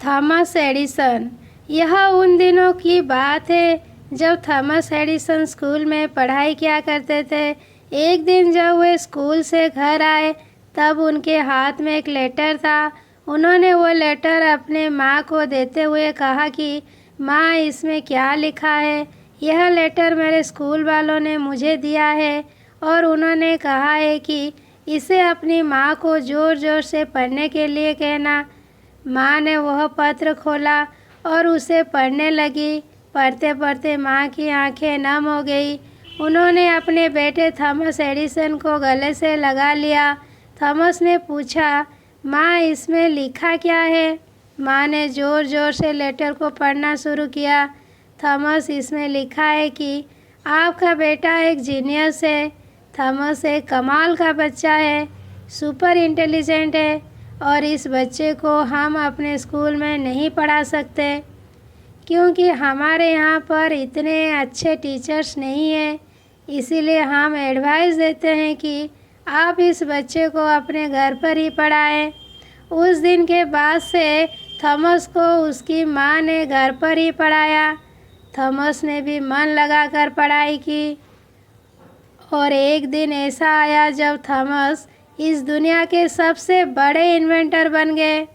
Thomas Edison. यह उन दिनों की बात है जब थॉमस एडिसन स्कूल में पढ़ाई किया करते थे। एक दिन जब वे स्कूल से घर आए तब उनके हाथ में एक लेटर था। उन्होंने वो लेटर अपने माँ को देते हुए कहा कि माँ, इसमें क्या लिखा है? यह लेटर मेरे स्कूल वालों ने मुझे दिया है और उन्होंने कहा है कि इसे अपनी माँ को ज़ोर ज़ोर से पढ़ने के लिए कहना। माँ ने वह पत्र खोला और उसे पढ़ने लगी। पढ़ते पढ़ते माँ की आंखें नम हो गई। उन्होंने अपने बेटे थॉमस एडिसन को गले से लगा लिया। थॉमस ने पूछा, माँ, इसमें लिखा क्या है? माँ ने ज़ोर ज़ोर से लेटर को पढ़ना शुरू किया। थॉमस, इसमें लिखा है कि आपका बेटा एक जीनियस है। थॉमस एक कमाल का बच्चा है, सुपर इंटेलिजेंट है और इस बच्चे को हम अपने स्कूल में नहीं पढ़ा सकते क्योंकि हमारे यहाँ पर इतने अच्छे टीचर्स नहीं हैं। इसीलिए हम एडवाइस देते हैं कि आप इस बच्चे को अपने घर पर ही पढ़ाएं। उस दिन के बाद से थॉमस को उसकी माँ ने घर पर ही पढ़ाया। थॉमस ने भी मन लगाकर पढ़ाई की और एक दिन ऐसा आया जब थॉमस इस दुनिया के सबसे बड़े इन्वेंटर बन गए।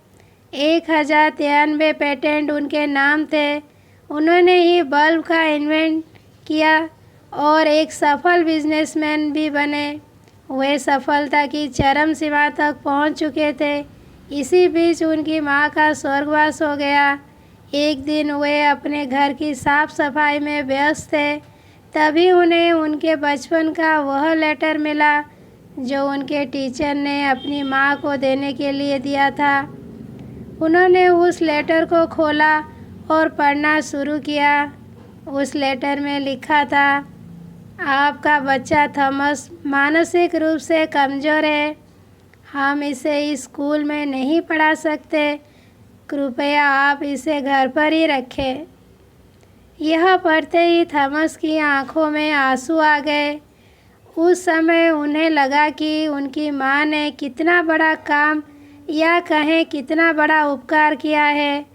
1093 पेटेंट उनके नाम थे। उन्होंने ही बल्ब का इन्वेंट किया और एक सफल बिजनेसमैन भी बने। वे सफलता की चरम सीमा तक पहुंच चुके थे। इसी बीच उनकी मां का स्वर्गवास हो गया। एक दिन वे अपने घर की साफ सफाई में व्यस्त थे, तभी उन्हें उनके बचपन का वह लेटर मिला जो उनके टीचर ने अपनी मां को देने के लिए दिया था। उन्होंने उस लेटर को खोला और पढ़ना शुरू किया। उस लेटर में लिखा था, आपका बच्चा थॉमस मानसिक रूप से कमज़ोर है। हम इसे इस स्कूल में नहीं पढ़ा सकते। कृपया आप इसे घर पर ही रखें। यह पढ़ते ही थॉमस की आंखों में आंसू आ गए। उस समय उन्हें लगा कि उनकी माँ ने कितना बड़ा काम या कहें कितना बड़ा उपकार किया है।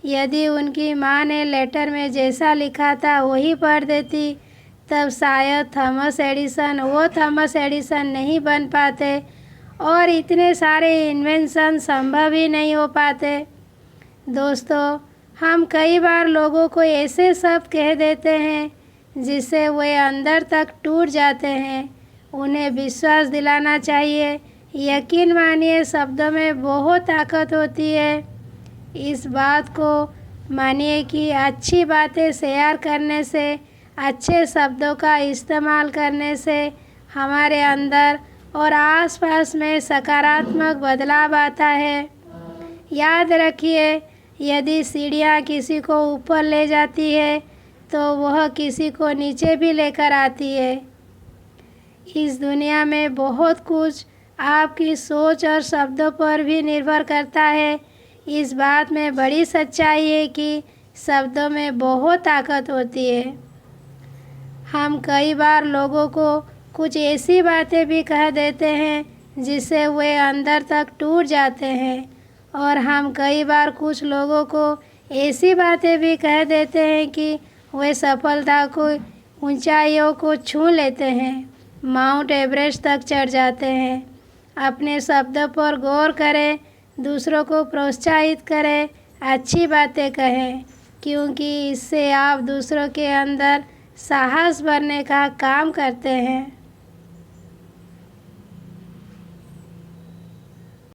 यदि उनकी माँ ने लेटर में जैसा लिखा था वही पढ़ देती तब शायद थॉमस एडिसन वो थॉमस एडिसन नहीं बन पाते और इतने सारे इन्वेंशन संभव ही नहीं हो पाते। दोस्तों, हम कई बार लोगों को ऐसे शब्द कह देते हैं जिससे वे अंदर तक टूट जाते हैं। उन्हें विश्वास दिलाना चाहिए। यकीन मानिए, शब्दों में बहुत ताकत होती है। इस बात को मानिए कि अच्छी बातें शेयर करने से, अच्छे शब्दों का इस्तेमाल करने से हमारे अंदर और आसपास में सकारात्मक बदलाव आता है। याद रखिए, यदि सीढ़ियाँ किसी को ऊपर ले जाती है तो वह किसी को नीचे भी लेकर आती है। इस दुनिया में बहुत कुछ आपकी सोच और शब्दों पर भी निर्भर करता है। इस बात में बड़ी सच्चाई है कि शब्दों में बहुत ताकत होती है। हम कई बार लोगों को कुछ ऐसी बातें भी कह देते हैं जिससे वे अंदर तक टूट जाते हैं और हम कई बार कुछ लोगों को ऐसी बातें भी कह देते हैं कि वे सफलता को, ऊंचाइयों को छू लेते हैं, माउंट एवरेस्ट तक चढ़ जाते हैं। अपने शब्दों पर गौर करें, दूसरों को प्रोत्साहित करें, अच्छी बातें कहें, क्योंकि इससे आप दूसरों के अंदर साहस भरने का काम करते हैं।